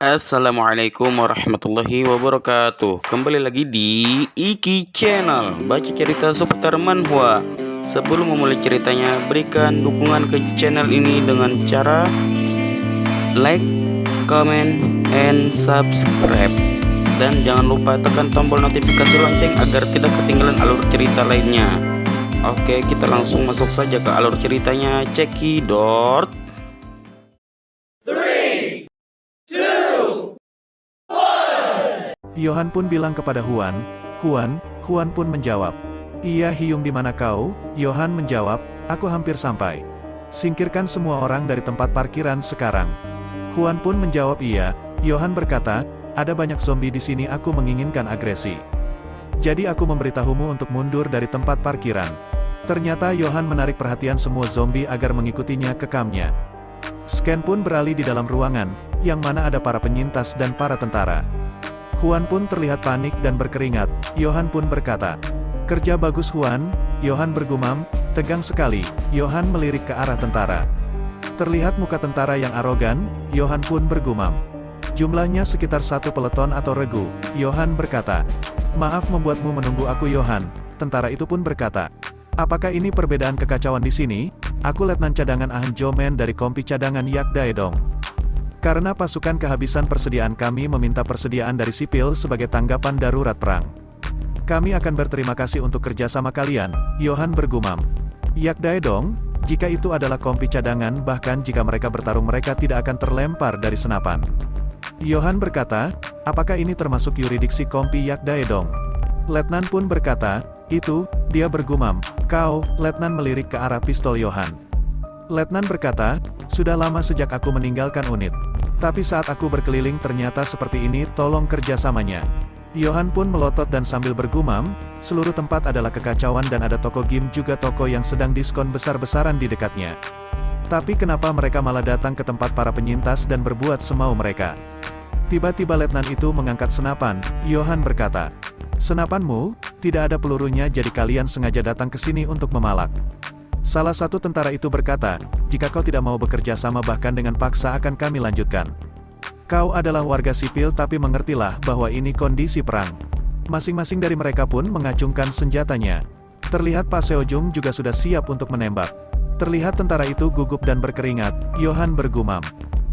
Assalamualaikum warahmatullahi wabarakatuh. Kembali lagi di Iki Channel, baca cerita seputar manhwa. Sebelum memulai ceritanya, berikan dukungan ke channel ini dengan cara like, comment, and subscribe. Dan jangan lupa tekan tombol notifikasi lonceng agar tidak ketinggalan alur cerita lainnya. Oke, kita langsung masuk saja ke alur ceritanya. Cekidot. Yohan pun bilang kepada Huan pun menjawab, "Iya Hyung, di mana kau?" Yohan menjawab, "Aku hampir sampai. Singkirkan semua orang dari tempat parkiran sekarang." Huan pun menjawab iya. Yohan berkata, "Ada banyak zombie di sini, aku menginginkan agresi. Jadi aku memberitahumu untuk mundur dari tempat parkiran." Ternyata Yohan menarik perhatian semua zombie agar mengikutinya ke kampnya. Scan pun beralih di dalam ruangan, yang mana ada para penyintas dan para tentara. Huan pun terlihat panik dan berkeringat. Yohan pun berkata, "Kerja bagus Huan." Yohan bergumam, "Tegang sekali." Yohan melirik ke arah tentara. Terlihat muka tentara yang arogan. Yohan pun bergumam, "Jumlahnya sekitar satu peleton atau regu." Yohan berkata, "Maaf membuatmu menunggu aku Yohan." Tentara itu pun berkata, "Apakah ini perbedaan kekacauan di sini? Aku Letnan Cadangan Ahn Jomen dari Kompi Cadangan Yak Daedong. Karena pasukan kehabisan persediaan, kami meminta persediaan dari sipil sebagai tanggapan darurat perang. Kami akan berterima kasih untuk kerjasama kalian." Yohan bergumam, "Yak Daedong, jika itu adalah kompi cadangan, bahkan jika mereka bertarung mereka tidak akan terlempar dari senapan." Yohan berkata, "Apakah ini termasuk yuridiksi kompi Yak Daedong?" Letnan pun berkata, "Itu," dia bergumam. "Kau," Letnan melirik ke arah pistol Yohan. Letnan berkata, "Sudah lama sejak aku meninggalkan unit. Tapi saat aku berkeliling ternyata seperti ini, tolong kerjasamanya." Yohan pun melotot dan sambil bergumam, "Seluruh tempat adalah kekacauan dan ada toko game juga, toko yang sedang diskon besar-besaran di dekatnya. Tapi kenapa mereka malah datang ke tempat para penyintas dan berbuat semau mereka?" Tiba-tiba Letnan itu mengangkat senapan. Yohan berkata, "Senapanmu, tidak ada pelurunya, jadi kalian sengaja datang ke sini untuk memalak." Salah satu tentara itu berkata, "Jika kau tidak mau bekerja sama bahkan dengan paksa akan kami lanjutkan. Kau adalah warga sipil tapi mengertilah bahwa ini kondisi perang." Masing-masing dari mereka pun mengacungkan senjatanya. Terlihat Pak Seojung juga sudah siap untuk menembak. Terlihat tentara itu gugup dan berkeringat. Yohan bergumam,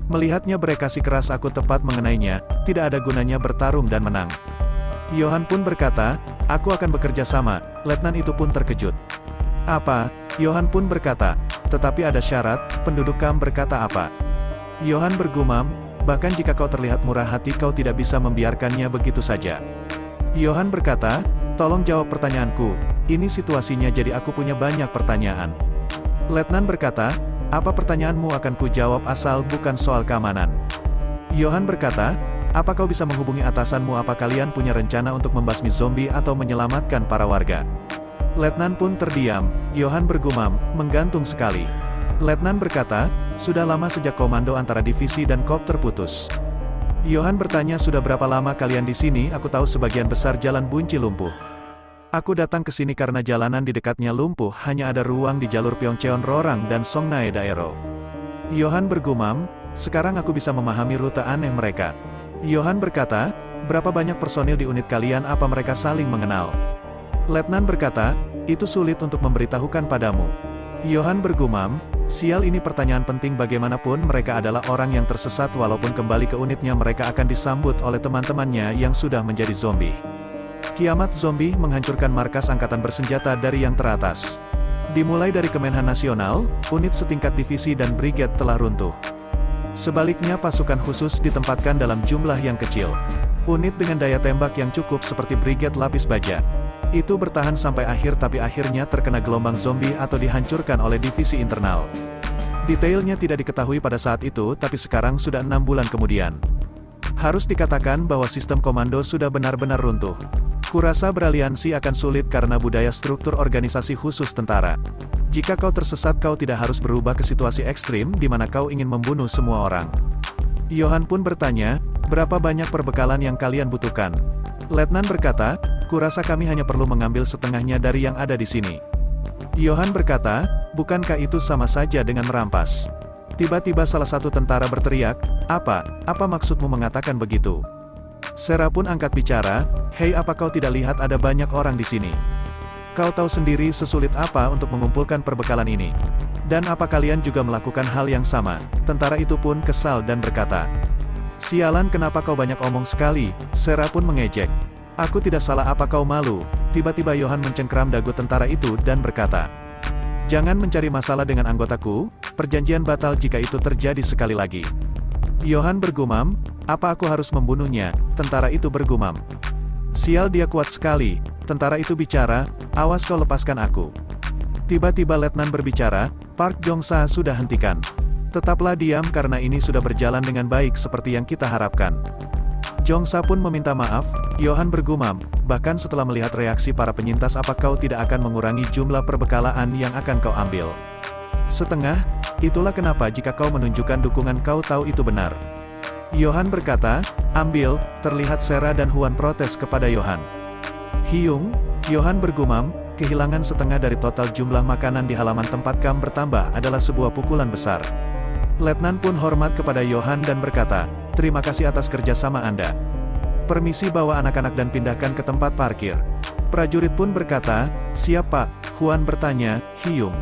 "Melihatnya bereaksi keras, aku tepat mengenainya, tidak ada gunanya bertarung dan menang." Yohan pun berkata, "Aku akan bekerja sama." Letnan itu pun terkejut. "Apa?" Yohan pun berkata, "Tetapi ada syarat." Penduduk kamp berkata, "Apa?" Yohan bergumam, "Bahkan jika kau terlihat murah hati, kau tidak bisa membiarkannya begitu saja." Yohan berkata, "Tolong jawab pertanyaanku. Ini situasinya jadi aku punya banyak pertanyaan." Letnan berkata, "Apa pertanyaanmu akan ku jawab asal bukan soal keamanan." Yohan berkata, "Apa kau bisa menghubungi atasanmu? Apa kalian punya rencana untuk membasmi zombie atau menyelamatkan para warga?" Letnan pun terdiam. Yohan bergumam, "Menggantung sekali." Letnan berkata, "Sudah lama sejak komando antara divisi dan kop terputus." Yohan bertanya, "Sudah berapa lama kalian di sini?" "Aku tahu sebagian besar jalan Bunci lumpuh. Aku datang ke sini karena jalanan di dekatnya lumpuh, hanya ada ruang di jalur Pyeongcheon Rorang dan Songnae Daero." Yohan bergumam, "Sekarang aku bisa memahami rute aneh mereka." Yohan berkata, "Berapa banyak personil di unit kalian? Apa mereka saling mengenal?" Letnan berkata, "Itu sulit untuk memberitahukan padamu." Yohan bergumam, "Sial, ini pertanyaan penting. Bagaimanapun mereka adalah orang yang tersesat, walaupun kembali ke unitnya mereka akan disambut oleh teman-temannya yang sudah menjadi zombie. Kiamat zombie menghancurkan markas angkatan bersenjata dari yang teratas. Dimulai dari Kemenhan Nasional, unit setingkat divisi dan brigade telah runtuh. Sebaliknya pasukan khusus ditempatkan dalam jumlah yang kecil. Unit dengan daya tembak yang cukup seperti brigade lapis baja itu bertahan sampai akhir, tapi akhirnya terkena gelombang zombie atau dihancurkan oleh divisi internal. Detailnya tidak diketahui pada saat itu, tapi sekarang sudah 6 bulan kemudian. Harus dikatakan bahwa sistem komando sudah benar-benar runtuh. Kurasa beraliansi akan sulit karena budaya struktur organisasi khusus tentara. Jika kau tersesat, kau tidak harus berubah ke situasi ekstrim di mana kau ingin membunuh semua orang." Yohan pun bertanya, "Berapa banyak perbekalan yang kalian butuhkan?" Letnan berkata, "Kurasa kami hanya perlu mengambil setengahnya dari yang ada di sini." Yohan berkata, "Bukankah itu sama saja dengan merampas?" Tiba-tiba salah satu tentara berteriak, Apa maksudmu mengatakan begitu?" Sarah pun angkat bicara, "Hei, apa kau tidak lihat ada banyak orang di sini? Kau tahu sendiri sesulit apa untuk mengumpulkan perbekalan ini. Dan apa kalian juga melakukan hal yang sama?" Tentara itu pun kesal dan berkata, "Sialan, kenapa kau banyak omong sekali?" Sarah pun mengejek, "Aku tidak salah, apa kau malu?" Tiba-tiba Yohan mencengkram dagu tentara itu dan berkata, "Jangan mencari masalah dengan anggotaku, perjanjian batal jika itu terjadi sekali lagi." Yohan bergumam, "Apa aku harus membunuhnya?" Tentara itu bergumam, "Sial, dia kuat sekali." Tentara itu bicara, "Awas kau lepaskan aku." Tiba-tiba letnan berbicara, "Park Jong-sa, sudah hentikan. Tetaplah diam karena ini sudah berjalan dengan baik seperti yang kita harapkan." Jong-sa pun meminta maaf. Yohan bergumam, "Bahkan setelah melihat reaksi para penyintas, apa kau tidak akan mengurangi jumlah perbekalan yang akan kau ambil? Setengah, itulah kenapa jika kau menunjukkan dukungan kau tahu itu benar." Yohan berkata, "Ambil." Terlihat Sarah dan Huan protes kepada Yohan. "Hyung," Yohan bergumam, "kehilangan setengah dari total jumlah makanan di halaman tempat kami bertambah adalah sebuah pukulan besar." Letnan pun hormat kepada Yohan dan berkata, "Terima kasih atas kerjasama Anda. Permisi bawa anak-anak dan pindahkan ke tempat parkir." Prajurit pun berkata, "Siap Pak." Huan bertanya, "Hyung,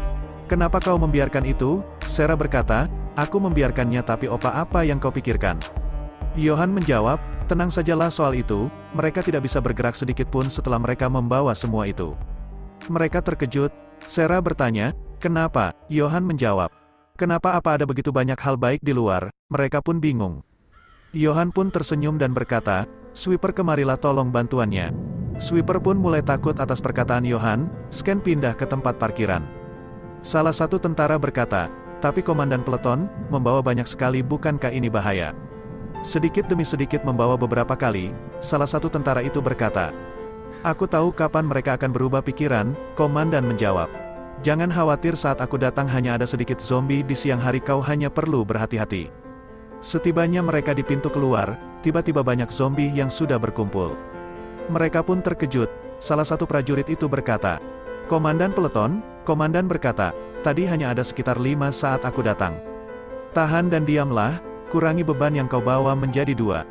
kenapa kau membiarkan itu?" Sarah berkata, "Aku membiarkannya, tapi apa yang kau pikirkan?" Yohan menjawab, "Tenang sajalah soal itu, mereka tidak bisa bergerak sedikit pun setelah mereka membawa semua itu." Mereka terkejut. Sarah bertanya, "Kenapa?" Yohan menjawab, "Kenapa, apa ada begitu banyak hal baik di luar?" Mereka pun bingung. Yohan pun tersenyum dan berkata, "Sweeper, kemarilah tolong bantuannya." Sweeper pun mulai takut atas perkataan Yohan, Scan pindah ke tempat parkiran. Salah satu tentara berkata, "Tapi komandan peleton, membawa banyak sekali, bukankah ini bahaya?" Sedikit demi sedikit membawa beberapa kali, salah satu tentara itu berkata, "Aku tahu kapan mereka akan berubah pikiran." Komandan menjawab, "Jangan khawatir, saat aku datang hanya ada sedikit zombie di siang hari, kau hanya perlu berhati-hati." Setibanya mereka di pintu keluar, tiba-tiba banyak zombie yang sudah berkumpul. Mereka pun terkejut. Salah satu prajurit itu berkata, "Komandan peleton." Komandan berkata, "Tadi hanya ada sekitar 5 saat aku datang. Tahan dan diamlah, kurangi beban yang kau bawa menjadi 2.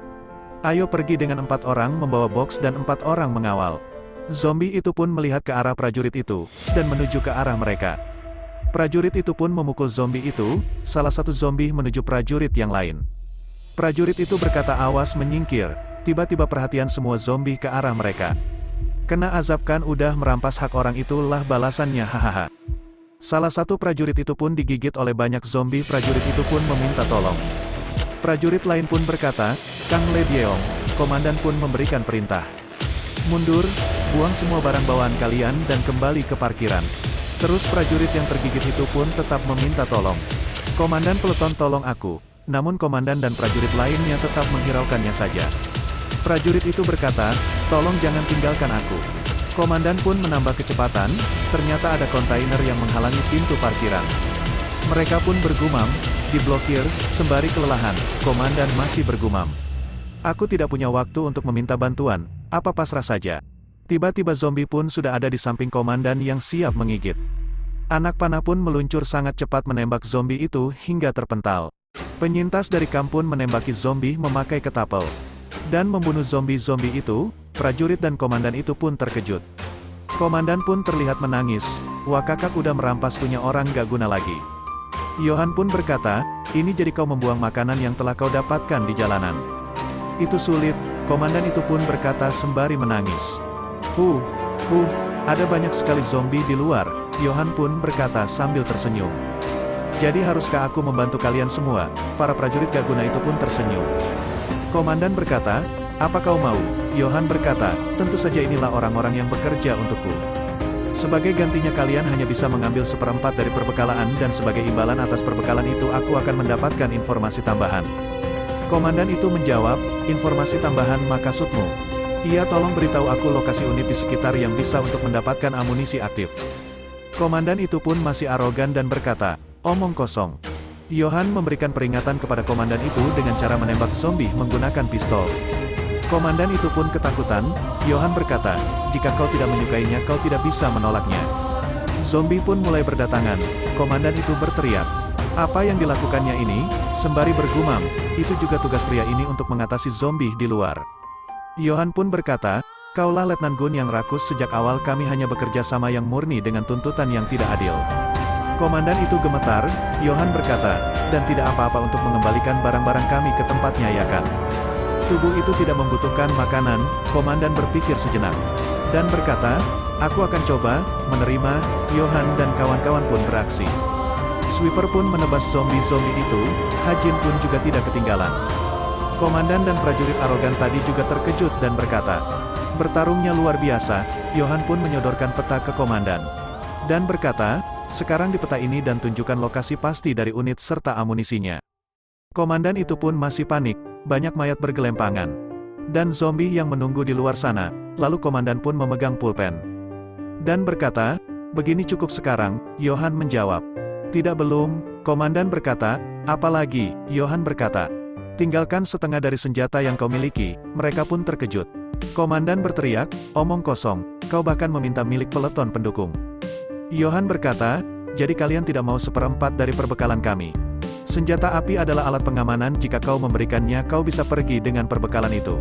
Ayo pergi dengan 4 orang membawa box dan 4 orang mengawal." Zombie itu pun melihat ke arah prajurit itu, dan menuju ke arah mereka. Prajurit itu pun memukul zombie itu, salah satu zombie menuju prajurit yang lain. Prajurit itu berkata, "Awas, menyingkir." Tiba-tiba perhatian semua zombie ke arah mereka. "Kena azab kan, udah merampas hak orang, itulah balasannya, hahaha." Salah satu prajurit itu pun digigit oleh banyak zombie, prajurit itu pun meminta tolong. Prajurit lain pun berkata, "Kang Le Byeong." Komandan pun memberikan perintah, "Mundur, buang semua barang bawaan kalian dan kembali ke parkiran." Terus prajurit yang tergigit itu pun tetap meminta tolong. "Komandan peleton, tolong aku." Namun komandan dan prajurit lainnya tetap menghiraukannya saja. Prajurit itu berkata, "Tolong jangan tinggalkan aku." Komandan pun menambah kecepatan, ternyata ada kontainer yang menghalangi pintu parkiran. Mereka pun bergumam, "Diblokir." Sembari kelelahan, komandan masih bergumam, "Aku tidak punya waktu untuk meminta bantuan, apa pasrah saja." Tiba-tiba zombie pun sudah ada di samping komandan yang siap menggigit. Anak panah pun meluncur sangat cepat menembak zombie itu hingga terpental. Penyintas dari kampung menembaki zombie memakai ketapel dan membunuh zombie-zombie itu. Prajurit dan komandan itu pun terkejut. Komandan pun terlihat menangis, "Wah, kakak udah merampas punya orang gak guna lagi." Yohan pun berkata, "Ini jadi kau membuang makanan yang telah kau dapatkan di jalanan. Itu sulit." Komandan itu pun berkata sembari menangis. Ada banyak sekali zombie di luar." Yohan pun berkata sambil tersenyum. "Jadi haruskah aku membantu kalian semua?" Para prajurit gak guna itu pun tersenyum. Komandan berkata, "Apa kau mau?" Yohan berkata, "Tentu saja, inilah orang-orang yang bekerja untukku. Sebagai gantinya kalian hanya bisa mengambil 1/4 dari perbekalan, dan sebagai imbalan atas perbekalan itu aku akan mendapatkan informasi tambahan." Komandan itu menjawab, "Informasi tambahan, maksudmu?" "Iya, tolong beritahu aku lokasi unit di sekitar yang bisa untuk mendapatkan amunisi aktif." Komandan itu pun masih arogan dan berkata, "Omong kosong." Yohan memberikan peringatan kepada komandan itu dengan cara menembak zombie menggunakan pistol. Komandan itu pun ketakutan. Yohan berkata, "Jika kau tidak menyukainya, kau tidak bisa menolaknya." Zombie pun mulai berdatangan. Komandan itu berteriak, Apa yang dilakukannya ini? Sembari bergumam, itu juga tugas pria ini untuk mengatasi zombie di luar. Johan pun berkata, kaulah Letnan Gun yang rakus sejak awal kami hanya bekerja sama yang murni dengan tuntutan yang tidak adil. Komandan itu gemetar, Johan berkata, dan tidak apa-apa untuk mengembalikan barang-barang kami ke tempatnya ya kan? Tubuh itu tidak membutuhkan makanan, komandan berpikir sejenak. Dan berkata, aku akan coba, menerima, Johan dan kawan-kawan pun beraksi. Sweeper pun menebas zombie-zombie itu, Hajin pun juga tidak ketinggalan. Komandan dan prajurit arogan tadi juga terkejut dan berkata, bertarungnya luar biasa, Johan pun menyodorkan peta ke komandan. Dan berkata, sekarang di peta ini dan tunjukkan lokasi pasti dari unit serta amunisinya. Komandan itu pun masih panik, banyak mayat bergelempangan. Dan zombie yang menunggu di luar sana, lalu komandan pun memegang pulpen. Dan berkata, begini cukup sekarang, Johan menjawab. Tidak belum, komandan berkata, apalagi, Johan berkata. Tinggalkan setengah dari senjata yang kau miliki, mereka pun terkejut. Komandan berteriak, omong kosong, kau bahkan meminta milik peleton pendukung. Johan berkata, jadi kalian tidak mau seperempat dari perbekalan kami. Senjata api adalah alat pengamanan jika kau memberikannya kau bisa pergi dengan perbekalan itu.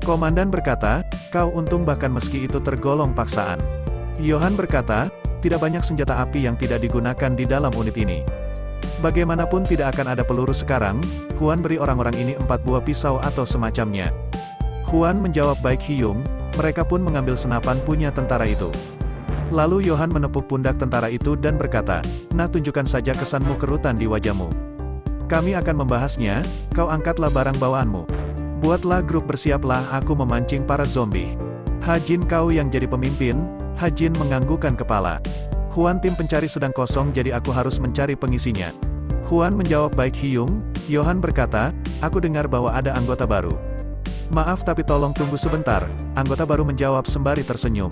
Komandan berkata, kau untung bahkan meski itu tergolong paksaan. Johan berkata, tidak banyak senjata api yang tidak digunakan di dalam unit ini. Bagaimanapun tidak akan ada peluru sekarang, Huan beri orang-orang ini 4 buah pisau atau semacamnya. Huan menjawab baik Hyung, mereka pun mengambil senapan punya tentara itu. Lalu Johan menepuk pundak tentara itu dan berkata, nah tunjukkan saja kesanmu kerutan di wajahmu. Kami akan membahasnya, kau angkatlah barang bawaanmu. Buatlah grup bersiaplah aku memancing para zombie. Hajin kau yang jadi pemimpin, Hajin menganggukkan kepala. Huan tim pencari sedang kosong jadi aku harus mencari pengisinya. Huan menjawab baik Hyung, Johan berkata, aku dengar bahwa ada anggota baru. Maaf tapi tolong tunggu sebentar, anggota baru menjawab sembari tersenyum.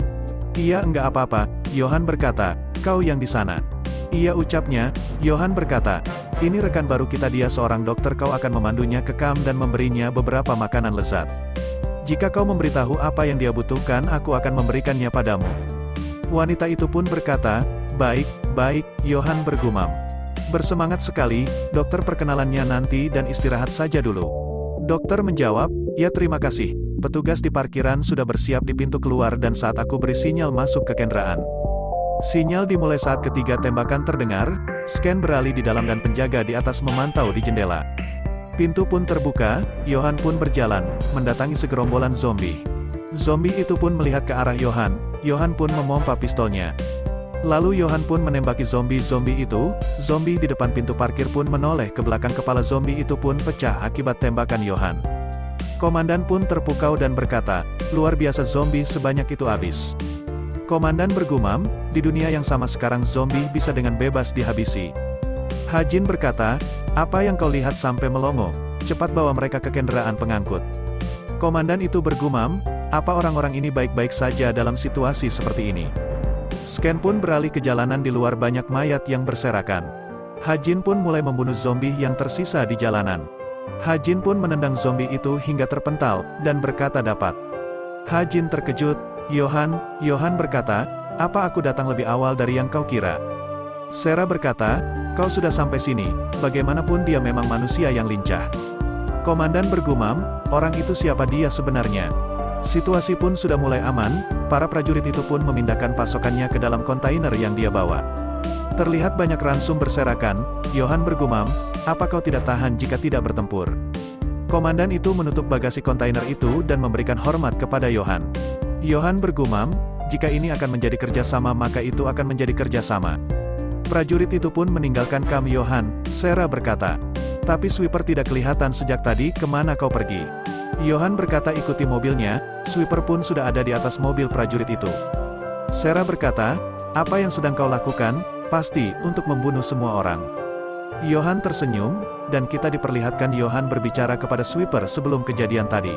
Iya enggak apa-apa, Johan berkata, kau yang di sana. Iya ucapnya, Johan berkata, ini rekan baru kita dia seorang dokter kau akan memandunya ke kamp dan memberinya beberapa makanan lezat. Jika kau memberitahu apa yang dia butuhkan aku akan memberikannya padamu. Wanita itu pun berkata, baik, Johan bergumam. Bersemangat sekali, dokter perkenalannya nanti dan istirahat saja dulu. Dokter menjawab, ya terima kasih. Petugas di parkiran sudah bersiap di pintu keluar dan saat aku beri sinyal masuk ke kendaraan. Sinyal dimulai saat ketiga tembakan terdengar, scan beralih di dalam dan penjaga di atas memantau di jendela. Pintu pun terbuka, Johan pun berjalan, mendatangi segerombolan zombie. Zombie itu pun melihat ke arah Johan pun memompa pistolnya. Lalu Johan pun menembaki zombie-zombie itu, zombie di depan pintu parkir pun menoleh ke belakang kepala zombie itu pun pecah akibat tembakan Johan. Komandan pun terpukau dan berkata, luar biasa zombie sebanyak itu habis. Komandan bergumam, di dunia yang sama sekarang zombie bisa dengan bebas dihabisi. Hajin berkata, apa yang kau lihat sampai melongo, cepat bawa mereka ke kendaraan pengangkut. Komandan itu bergumam, apa orang-orang ini baik-baik saja dalam situasi seperti ini. Scan pun beralih ke jalanan di luar banyak mayat yang berserakan. Hajin pun mulai membunuh zombie yang tersisa di jalanan. Hajin pun menendang zombie itu hingga terpental, dan berkata dapat. Hajin terkejut, Johan berkata, apa aku datang lebih awal dari yang kau kira? Sera berkata, kau sudah sampai sini, bagaimanapun dia memang manusia yang lincah. Komandan bergumam, orang itu siapa dia sebenarnya? Situasi pun sudah mulai aman, para prajurit itu pun memindahkan pasokannya ke dalam kontainer yang dia bawa. Terlihat banyak ransum berserakan, Johan bergumam, apa kau tidak tahan jika tidak bertempur? Komandan itu menutup bagasi kontainer itu dan memberikan hormat kepada Johan. Johan bergumam, jika ini akan menjadi kerjasama maka itu akan menjadi kerjasama. Prajurit itu pun meninggalkan kamp Johan, Sera berkata. Tapi sweeper tidak kelihatan sejak tadi, kemana kau pergi? Johan berkata ikuti mobilnya, sweeper pun sudah ada di atas mobil prajurit itu. Sera berkata, apa yang sedang kau lakukan? Pasti, untuk membunuh semua orang. Johan tersenyum, dan kita diperlihatkan Johan berbicara kepada sweeper sebelum kejadian tadi.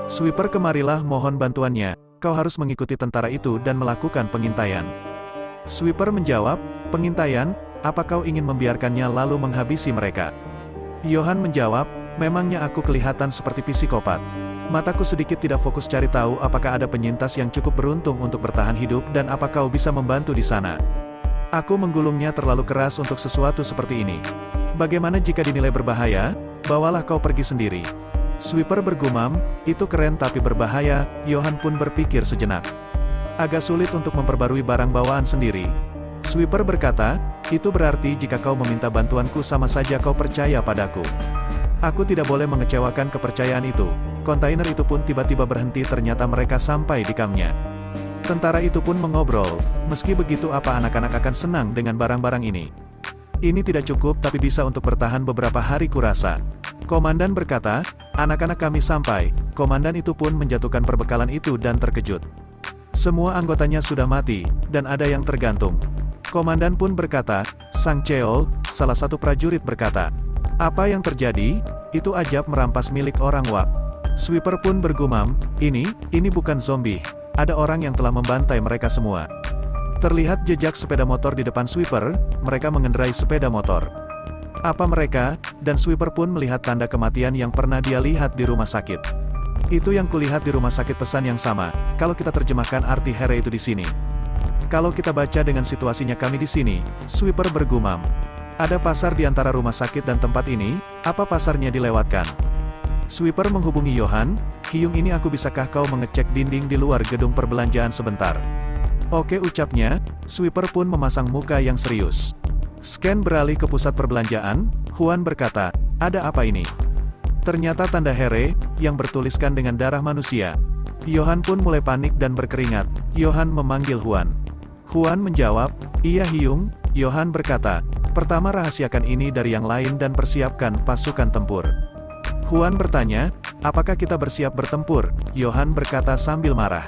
Sweeper kemarilah mohon bantuannya, kau harus mengikuti tentara itu dan melakukan pengintaian. Sweeper menjawab, pengintaian, apa kau ingin membiarkannya lalu menghabisi mereka? Johan menjawab, memangnya aku kelihatan seperti psikopat. Mataku sedikit tidak fokus cari tahu apakah ada penyintas yang cukup beruntung untuk bertahan hidup dan apa kau bisa membantu di sana. Aku menggulungnya terlalu keras untuk sesuatu seperti ini. Bagaimana jika dinilai berbahaya? Bawalah kau pergi sendiri. Sweeper bergumam, itu keren tapi berbahaya. Johan pun berpikir sejenak. Agak sulit untuk memperbarui barang bawaan sendiri. Sweeper berkata, itu berarti jika kau meminta bantuanku sama saja kau percaya padaku. Aku tidak boleh mengecewakan kepercayaan itu. Kontainer itu pun tiba-tiba berhenti, ternyata mereka sampai di kampnya. Tentara itu pun mengobrol, meski begitu apa anak-anak akan senang dengan barang-barang ini. Ini tidak cukup tapi bisa untuk bertahan beberapa hari kurasa. Komandan berkata, anak-anak kami sampai. Komandan itu pun menjatuhkan perbekalan itu dan terkejut. Semua anggotanya sudah mati, dan ada yang tergantung. Komandan pun berkata, Sang Cheol, salah satu prajurit berkata, apa yang terjadi? Itu Ajab merampas milik orang Wak. Sweeper pun bergumam, ini bukan zombie. Ada orang yang telah membantai mereka semua. Terlihat jejak sepeda motor di depan Sweeper, mereka mengendarai sepeda motor. Apa mereka? Dan Sweeper pun melihat tanda kematian yang pernah dia lihat di rumah sakit. Itu yang kulihat di rumah sakit, pesan yang sama. Kalau kita terjemahkan arti Here itu di sini. Kalau kita baca dengan situasinya kami di sini, Sweeper bergumam. Ada pasar di antara rumah sakit dan tempat ini, apa pasarnya dilewatkan? Sweeper menghubungi Johan, Hyung ini aku bisakah kau mengecek dinding di luar gedung perbelanjaan sebentar? Oke ucapnya, Sweeper pun memasang muka yang serius. Scan beralih ke pusat perbelanjaan, Huan berkata, ada apa ini? Ternyata tanda Here, yang bertuliskan dengan darah manusia. Johan pun mulai panik dan berkeringat. Johan memanggil Huan. Huan menjawab, iya Hyung. Johan berkata, pertama rahasiakan ini dari yang lain dan persiapkan pasukan tempur. Huan bertanya, apakah kita bersiap bertempur? Johan berkata sambil marah.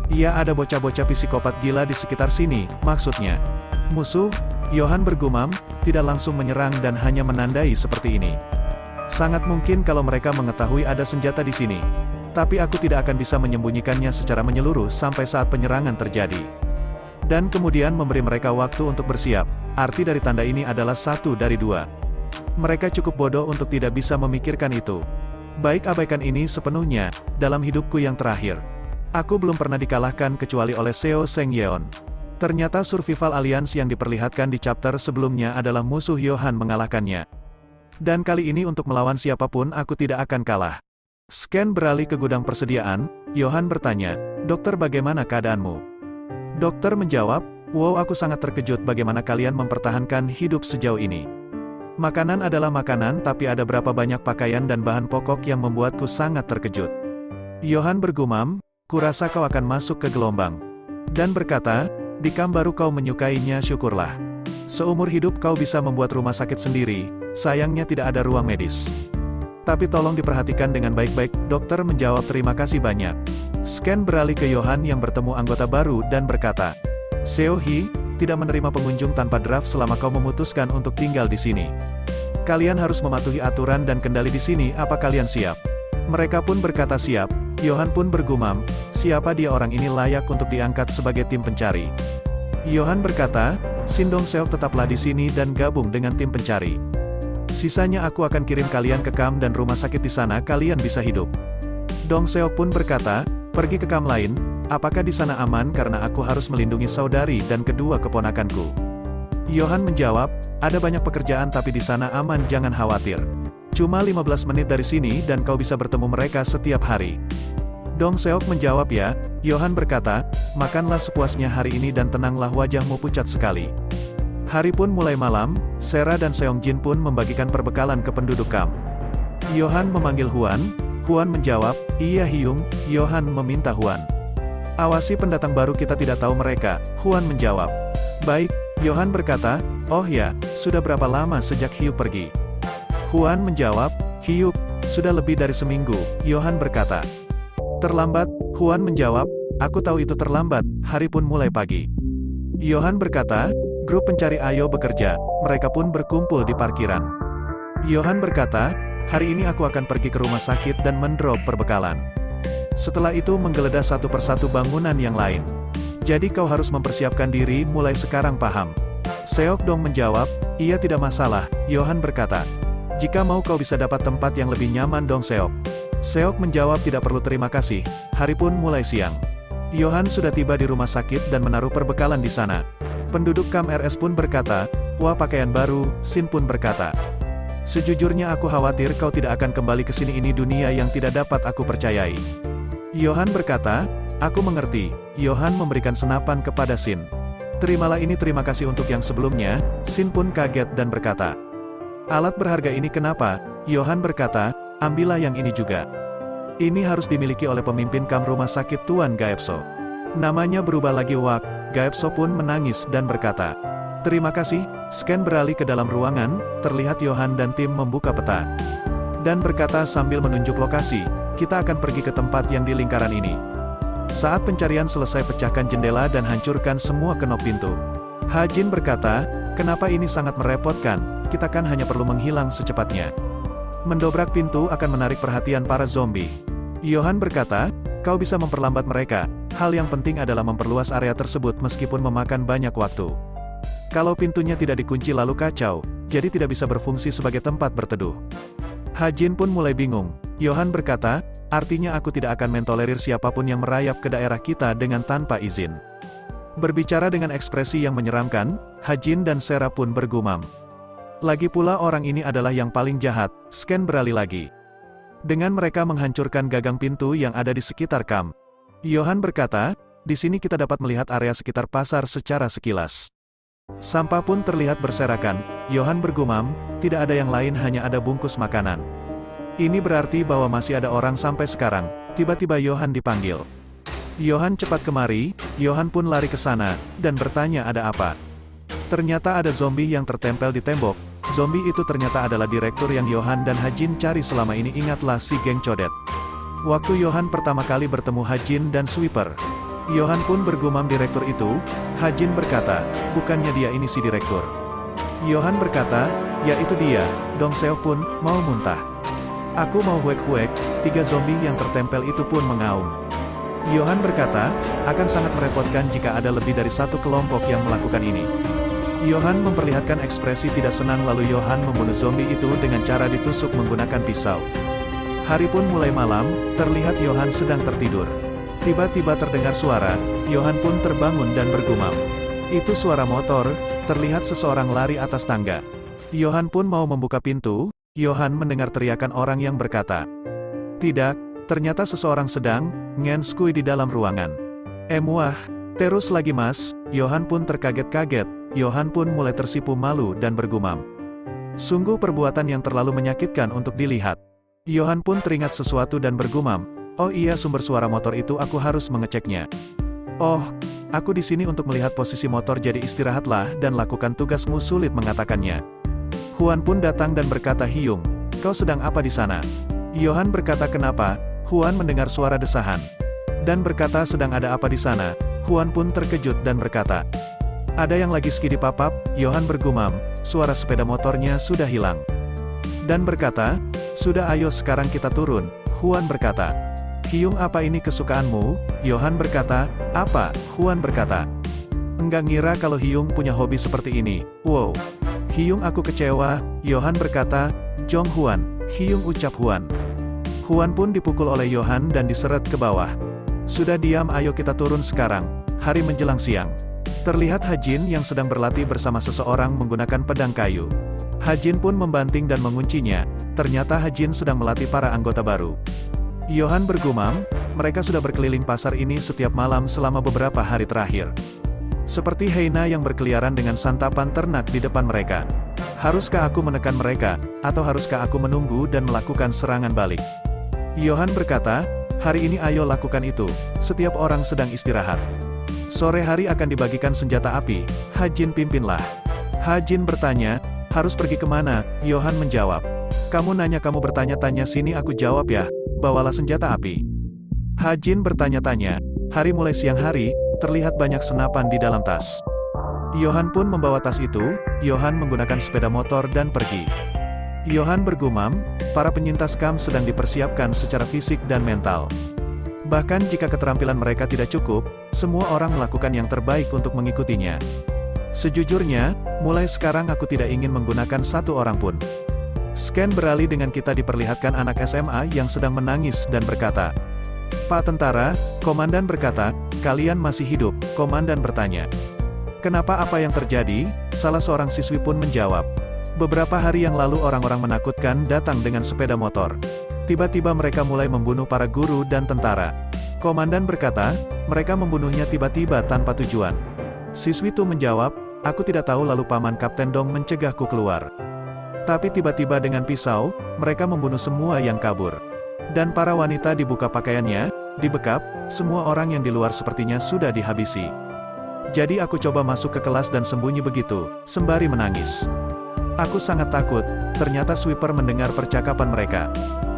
Iya, ada bocah-bocah psikopat gila di sekitar sini, maksudnya. Musuh? Johan bergumam, tidak langsung menyerang dan hanya menandai seperti ini. Sangat mungkin kalau mereka mengetahui ada senjata di sini. Tapi aku tidak akan bisa menyembunyikannya secara menyeluruh sampai saat penyerangan terjadi. Dan kemudian memberi mereka waktu untuk bersiap. Arti dari tanda ini adalah 1 dari 2. Mereka cukup bodoh untuk tidak bisa memikirkan itu. Baik, abaikan ini sepenuhnya, dalam hidupku yang terakhir. Aku belum pernah dikalahkan kecuali oleh Seo Seng Yeon. Ternyata Survival Alliance yang diperlihatkan di chapter sebelumnya adalah musuh Johan mengalahkannya. Dan kali ini untuk melawan siapapun aku tidak akan kalah. Scan beralih ke gudang persediaan, Johan bertanya, dokter bagaimana keadaanmu? Dokter menjawab, wow aku sangat terkejut bagaimana kalian mempertahankan hidup sejauh ini. Makanan adalah makanan tapi ada berapa banyak pakaian dan bahan pokok yang membuatku sangat terkejut. Johan bergumam, kurasa kau akan masuk ke gelombang. Dan berkata, di kamp baru kau menyukainya syukurlah. Seumur hidup kau bisa membuat rumah sakit sendiri, sayangnya tidak ada ruang medis. Tapi tolong diperhatikan dengan baik-baik, dokter menjawab terima kasih banyak. Scan beralih ke Johan yang bertemu anggota baru dan berkata, Seo Hee, tidak menerima pengunjung tanpa draft selama kau memutuskan untuk tinggal di sini. Kalian harus mematuhi aturan dan kendali di sini, apa kalian siap? Mereka pun berkata siap. Johan pun bergumam, siapa dia orang ini layak untuk diangkat sebagai tim pencari. Johan berkata, Shin Dong Seok tetaplah di sini dan gabung dengan tim pencari. Sisanya aku akan kirim kalian ke kamp dan rumah sakit di sana kalian bisa hidup. Dong Seok pun berkata, pergi ke kamp lain, apakah di sana aman karena aku harus melindungi saudari dan kedua keponakanku? Johan menjawab, ada banyak pekerjaan tapi di sana aman jangan khawatir. Cuma 15 menit dari sini dan kau bisa bertemu mereka setiap hari. Dong Seok menjawab ya, Johan berkata, makanlah sepuasnya hari ini dan tenanglah wajahmu pucat sekali. Hari pun mulai malam, Sera dan Seong Jin pun membagikan perbekalan ke penduduk kamp. Johan memanggil Huan, Huan menjawab, iya Hyung, Johan meminta Huan. Awasi pendatang baru kita tidak tahu mereka, Huan menjawab. Baik, Johan berkata, oh ya, sudah berapa lama sejak Hyuk pergi? Huan menjawab, Hyuk, sudah lebih dari seminggu, Johan berkata. Terlambat, Huan menjawab, aku tahu itu terlambat, hari pun mulai pagi. Johan berkata, grup pencari ayo bekerja, mereka pun berkumpul di parkiran. Johan berkata, hari ini aku akan pergi ke rumah sakit dan mendrop perbekalan. Setelah itu menggeledah satu persatu bangunan yang lain. Jadi kau harus mempersiapkan diri mulai sekarang paham? Seok Dong menjawab, iya tidak masalah, Johan berkata. Jika mau kau bisa dapat tempat yang lebih nyaman Dong Seok. Seok menjawab tidak perlu terima kasih, hari pun mulai siang. Johan sudah tiba di rumah sakit dan menaruh perbekalan di sana. Penduduk kamp RS pun berkata, "Wah, pakaian baru." Shin pun berkata, "Sejujurnya aku khawatir kau tidak akan kembali ke sini, ini dunia yang tidak dapat aku percayai." Yohan berkata, "Aku mengerti." Yohan memberikan senapan kepada Shin. "Terimalah ini, terima kasih untuk yang sebelumnya." Shin pun kaget dan berkata, "Alat berharga ini kenapa?" Yohan berkata, "Ambillah yang ini juga. Ini harus dimiliki oleh pemimpin kamp rumah sakit Tuan Gaepso." Namanya berubah lagi. Gaepso pun menangis dan berkata, "Terima kasih." Scan beralih ke dalam ruangan, terlihat Yohan dan tim membuka peta. Dan berkata sambil menunjuk lokasi, "Kita akan pergi ke tempat yang di lingkaran ini." Saat pencarian selesai, pecahkan jendela dan hancurkan semua kenop pintu. Hajin berkata, "Kenapa ini sangat merepotkan, kita kan hanya perlu menghilang secepatnya. Mendobrak pintu akan menarik perhatian para zombie." Yohan berkata, "Kau bisa memperlambat mereka, hal yang penting adalah memperluas area tersebut meskipun memakan banyak waktu. Kalau pintunya tidak dikunci lalu kacau, jadi tidak bisa berfungsi sebagai tempat berteduh." Hajin pun mulai bingung. Yohan berkata, "Artinya aku tidak akan mentolerir siapapun yang merayap ke daerah kita dengan tanpa izin." Berbicara dengan ekspresi yang menyeramkan, Hajin dan Sera pun bergumam, "Lagi pula orang ini adalah yang paling jahat." Scan beralih lagi. Dengan mereka menghancurkan gagang pintu yang ada di sekitar kamp. Yohan berkata, "Di sini kita dapat melihat area sekitar pasar secara sekilas. Sampah pun terlihat berserakan." Yohan bergumam, "Tidak ada yang lain, hanya ada bungkus makanan. Ini berarti bahwa masih ada orang sampai sekarang." Tiba-tiba Yohan dipanggil. Yohan cepat kemari. Yohan pun lari ke sana, dan bertanya ada apa. Ternyata ada zombie yang tertempel di tembok. Zombie itu ternyata adalah direktur yang Yohan dan Hajin cari selama ini. Ingatlah si geng codet. Waktu Yohan pertama kali bertemu Hajin dan Sweeper, Yohan pun bergumam, "Direktur itu?" Hajin berkata, "Bukannya dia ini si direktur." Yohan berkata, "Ya itu dia." Dong Seo pun mau muntah. "Aku mau huek-huek." 3 zombie yang tertempel itu pun mengaum. Yohan berkata, "Akan sangat merepotkan jika ada lebih dari satu kelompok yang melakukan ini." Yohan memperlihatkan ekspresi tidak senang, lalu Yohan membunuh zombie itu dengan cara ditusuk menggunakan pisau. Hari pun mulai malam, terlihat Yohan sedang tertidur. Tiba-tiba terdengar suara, Yohan pun terbangun dan bergumam, "Itu suara motor." Terlihat seseorang lari atas tangga. Yohan pun mau membuka pintu. Yohan mendengar teriakan orang yang berkata, "Tidak," ternyata seseorang sedang ngenskui di dalam ruangan. Wah, terus lagi mas." Yohan pun terkaget-kaget. Yohan pun mulai tersipu malu dan bergumam, "Sungguh perbuatan yang terlalu menyakitkan untuk dilihat." Yohan pun teringat sesuatu dan bergumam, "Oh iya, sumber suara motor itu, aku harus mengeceknya. Oh, aku di sini untuk melihat posisi motor, jadi istirahatlah dan lakukan tugasmu." Sulit mengatakannya. Huan pun datang dan berkata, "Hyung, kau sedang apa di sana?" Yohan berkata, "Kenapa?" Huan mendengar suara desahan dan berkata, "Sedang ada apa di sana?" Huan pun terkejut dan berkata, "Ada yang lagi ski di papap." Yohan bergumam, suara sepeda motornya sudah hilang. Dan berkata, "Sudah, ayo sekarang kita turun." Huan berkata, "Hyung, apa ini kesukaanmu?" Yohan berkata, "Apa?" Huan berkata, "Enggak ngira kalau Hyung punya hobi seperti ini." "Wow. Hyung, aku kecewa." Yohan berkata, "Jong Huan." Hyung, ucap Huan. Huan pun dipukul oleh Yohan dan diseret ke bawah. "Sudah diam, ayo kita turun sekarang." Hari menjelang siang. Terlihat Hajin yang sedang berlatih bersama seseorang menggunakan pedang kayu. Hajin pun membanting dan menguncinya. Ternyata Hajin sedang melatih para anggota baru. Yohan bergumam, "Mereka sudah berkeliling pasar ini setiap malam selama beberapa hari terakhir. Seperti hyena yang berkeliaran dengan santapan ternak di depan mereka. Haruskah aku menekan mereka, atau haruskah aku menunggu dan melakukan serangan balik?" Yohan berkata, "Hari ini ayo lakukan itu, setiap orang sedang istirahat. Sore hari akan dibagikan senjata api, Hajin pimpinlah." Hajin bertanya, "Harus pergi kemana?" Yohan menjawab, "Kamu nanya, kamu bertanya-tanya, sini aku jawab ya, bawalah senjata api." Hajin bertanya-tanya, hari mulai siang hari, terlihat banyak senapan di dalam tas. Yohan pun membawa tas itu. Yohan menggunakan sepeda motor dan pergi. Yohan bergumam, para penyintas kamp sedang dipersiapkan secara fisik dan mental. Bahkan jika keterampilan mereka tidak cukup, semua orang melakukan yang terbaik untuk mengikutinya. "Sejujurnya, mulai sekarang aku tidak ingin menggunakan satu orang pun." Scan beralih dengan kita diperlihatkan anak SMA yang sedang menangis dan berkata, "Pak tentara," komandan berkata, "Kalian masih hidup?" Komandan bertanya, Kenapa, apa yang terjadi? Salah seorang siswi pun menjawab. Beberapa hari yang lalu orang-orang menakutkan datang dengan sepeda motor. Tiba-tiba mereka mulai membunuh para guru dan tentara. Komandan berkata, mereka membunuhnya tiba-tiba tanpa tujuan. Siswi itu menjawab, aku tidak tahu, lalu Paman Kapten Dong mencegahku keluar. Tapi tiba-tiba dengan pisau, mereka membunuh semua yang kabur. Dan para wanita dibuka pakaiannya, dibekap, semua orang yang di luar sepertinya sudah dihabisi. Jadi aku coba masuk ke kelas dan sembunyi begitu, sembari menangis. Aku sangat takut, ternyata sweeper mendengar percakapan mereka.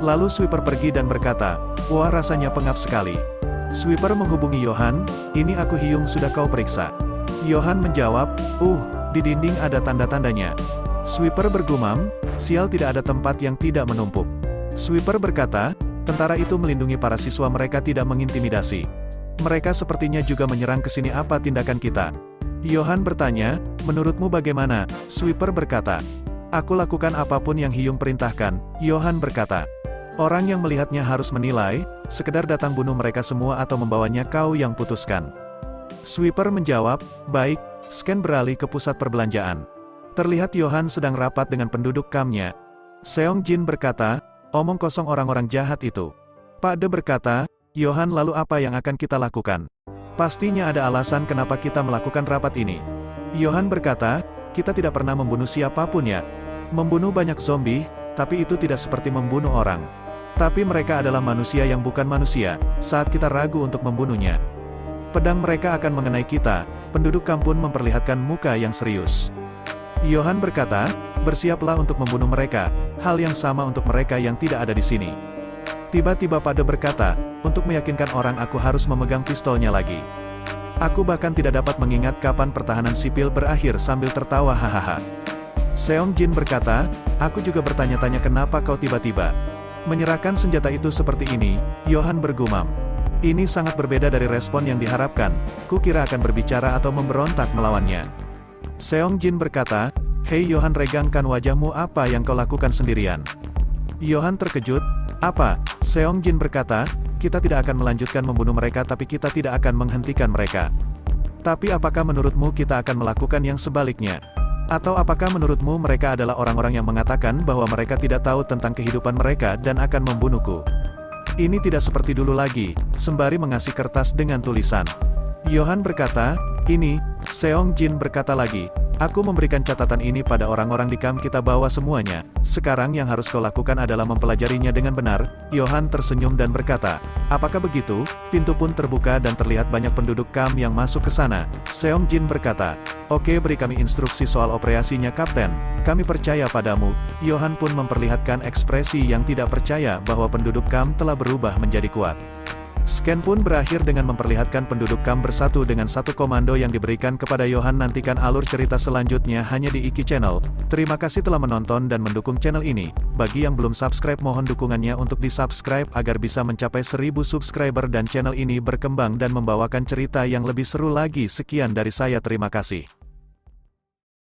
Lalu sweeper pergi dan berkata, wah rasanya pengap sekali. Sweeper menghubungi Johan, ini aku Hyung, sudah kau periksa? Johan menjawab, di dinding ada tanda-tandanya. Sweeper bergumam, sial, tidak ada tempat yang tidak menumpuk. Sweeper berkata, tentara itu melindungi para siswa, mereka tidak mengintimidasi. Mereka sepertinya juga menyerang ke sini, apa tindakan kita? Johan bertanya, menurutmu bagaimana? Sweeper berkata, aku lakukan apapun yang Hyung perintahkan. Johan berkata, orang yang melihatnya harus menilai, sekedar datang bunuh mereka semua atau membawanya kau yang putuskan. Sweeper menjawab, baik. Scan beralih ke pusat perbelanjaan. Terlihat Johan sedang rapat dengan penduduk kampnya. Seong Jin berkata, omong kosong orang-orang jahat itu. Pak De berkata, Johan, lalu apa yang akan kita lakukan? Pastinya ada alasan kenapa kita melakukan rapat ini. Johan berkata, kita tidak pernah membunuh siapapun ya. Membunuh banyak zombie, tapi itu tidak seperti membunuh orang. Tapi mereka adalah manusia yang bukan manusia, saat kita ragu untuk membunuhnya. Pedang mereka akan mengenai kita, penduduk kampung memperlihatkan muka yang serius. Johan berkata, bersiaplah untuk membunuh mereka, hal yang sama untuk mereka yang tidak ada di sini. Tiba-tiba Pak De berkata, untuk meyakinkan orang aku harus memegang pistolnya lagi. Aku bahkan tidak dapat mengingat kapan pertahanan sipil berakhir, sambil tertawa hahaha. Seong Jin berkata, aku juga bertanya-tanya kenapa kau tiba-tiba menyerahkan senjata itu seperti ini. Johan bergumam. Ini sangat berbeda dari respon yang diharapkan, kukira akan berbicara atau memberontak melawannya. Seong Jin berkata, hei Johan, regangkan wajahmu, apa yang kau lakukan sendirian? Johan terkejut, apa? Seong Jin berkata, kita tidak akan melanjutkan membunuh mereka, tapi kita tidak akan menghentikan mereka. Tapi apakah menurutmu kita akan melakukan yang sebaliknya? Atau apakah menurutmu mereka adalah orang-orang yang mengatakan bahwa mereka tidak tahu tentang kehidupan mereka dan akan membunuhku? Ini tidak seperti dulu lagi, sembari mengasih kertas dengan tulisan. Johan berkata, ini. Seong Jin berkata lagi, aku memberikan catatan ini pada orang-orang di kamp kita, bawa semuanya. Sekarang yang harus kau lakukan adalah mempelajarinya dengan benar. Johan tersenyum dan berkata, apakah begitu? Pintu pun terbuka dan terlihat banyak penduduk kamp yang masuk ke sana. Seong Jin berkata, oke, beri kami instruksi soal operasinya Kapten. Kami percaya padamu. Johan pun memperlihatkan ekspresi yang tidak percaya bahwa penduduk kamp telah berubah menjadi kuat. Scan pun berakhir dengan memperlihatkan penduduk kamp bersatu dengan satu komando yang diberikan kepada Johan. Nantikan alur cerita selanjutnya hanya di Iki Channel. Terima kasih telah menonton dan mendukung channel ini. Bagi yang belum subscribe, mohon dukungannya untuk di-subscribe agar bisa mencapai 1000 subscriber dan channel ini berkembang dan membawakan cerita yang lebih seru lagi. Sekian dari saya, terima kasih.